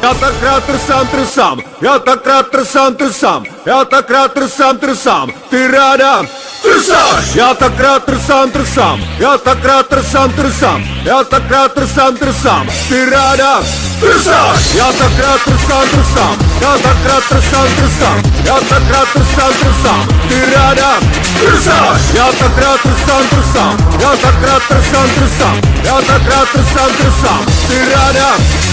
Já tak rád trsám, já tak rád trsám, já tak rád trsám, ty ráda trsáš. Já tak rád trsám, já tak rád trsám, já tak rád trsám, ty ráda trsáš. Já tak rád trsám, já tak rád trsám, já tak rád trsám, ty ráda trsáš. Já tak rád trsám, já tak rád trsám, já tak rád trsám, ty ráda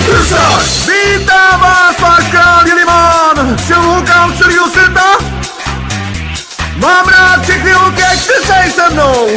trsáš. Vítám vás, váš král Jelimán, všem holkám celého světa. Mám rád všechny holky, ať trsají se mnou.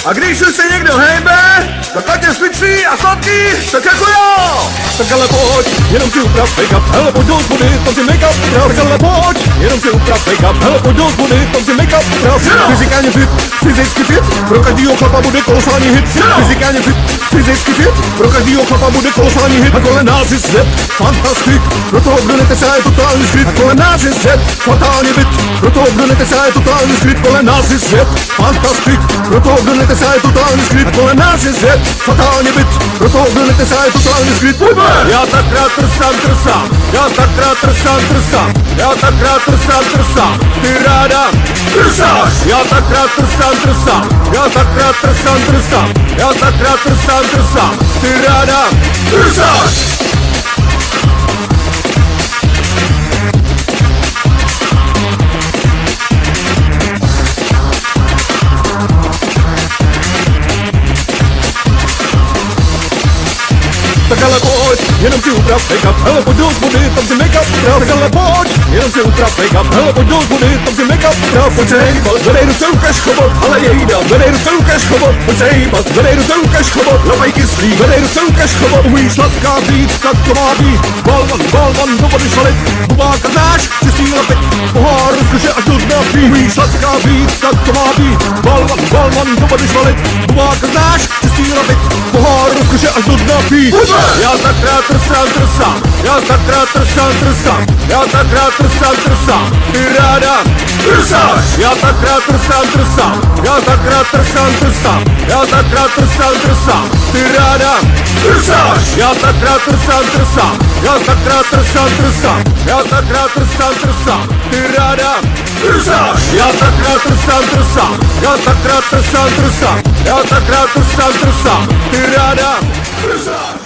A když už se někdo hejbe, tak ať je svičný a sladký, tak jako jo. Tak ale pojď, jenom si uprav make-up, hele pojď do hospody, tam si make-up uprav. Tak ale pojď, jenom si uprav make-up, hele pojď do hospody, tam si make-up uprav. Fyzikálně fit, fyzicky fit, pro každýho chlapa bude kolosální hit. Fyzikálně fit, fyzicky fit, pro každýho chlapa bude kolosální hit. A kolem nás je svět, fantastik, pro toho, kdo netesá, je totální skryt. A kolem nás je svět, fatálně byt, pro toho, kdo netesá, je totální skryt. Kolem nás je svět, fantastik, pro toho, kdo netesá, je totální skryt. A kolem nás je svět, fatálně byt, pro toho, kdo netesá, je totální skryt. Já tak rád trsám, já tak rád trsám, já tak rád trsám, ty ráda trsáš. Já tak rád trsám, já tak rád trsám, já tak rád trsám, ty ráda trsáš. Tak ale pojď, jenom si uprav make-up, hele pojď do hospody, tam si make-up uprav. Tak ale pojď, jenom si uprav make-up, hele pojď do hospody, tam si make-up uprav. Pojď se hejbat, zvedej ruce, ukaž chobot, ale je jída, zvedej ruce, ukaž chobot. Pojď se hejbat, zvedej ruce, ukaž chobot, lapej kyslík, zvedej ruce, ukaž chobot. Umíš sladká být, tak to má být, balvan, do vody šalit, bubáka znáš, čistý lapek, pohár rozkoše až do dna pít. Umíš sladká být, tak to má být, balvan, do vody šalit, bubáka znáš, čistý lapek, pohár rozkoše až do dna pít. Já tak rád trsám, já tak rád trsám, já tak rád trsám, ty ráda trsáš. Já tak rád trsám, já tak rád trsám, já tak rád trsám, ty ráda trsáš. Já tak rád trsám, já tak rád trsám, já tak rád trsám, ty ráda trsáš. Já tak rád trsám, já tak rád trsám, já tak rád trsám, ty ráda trsáš.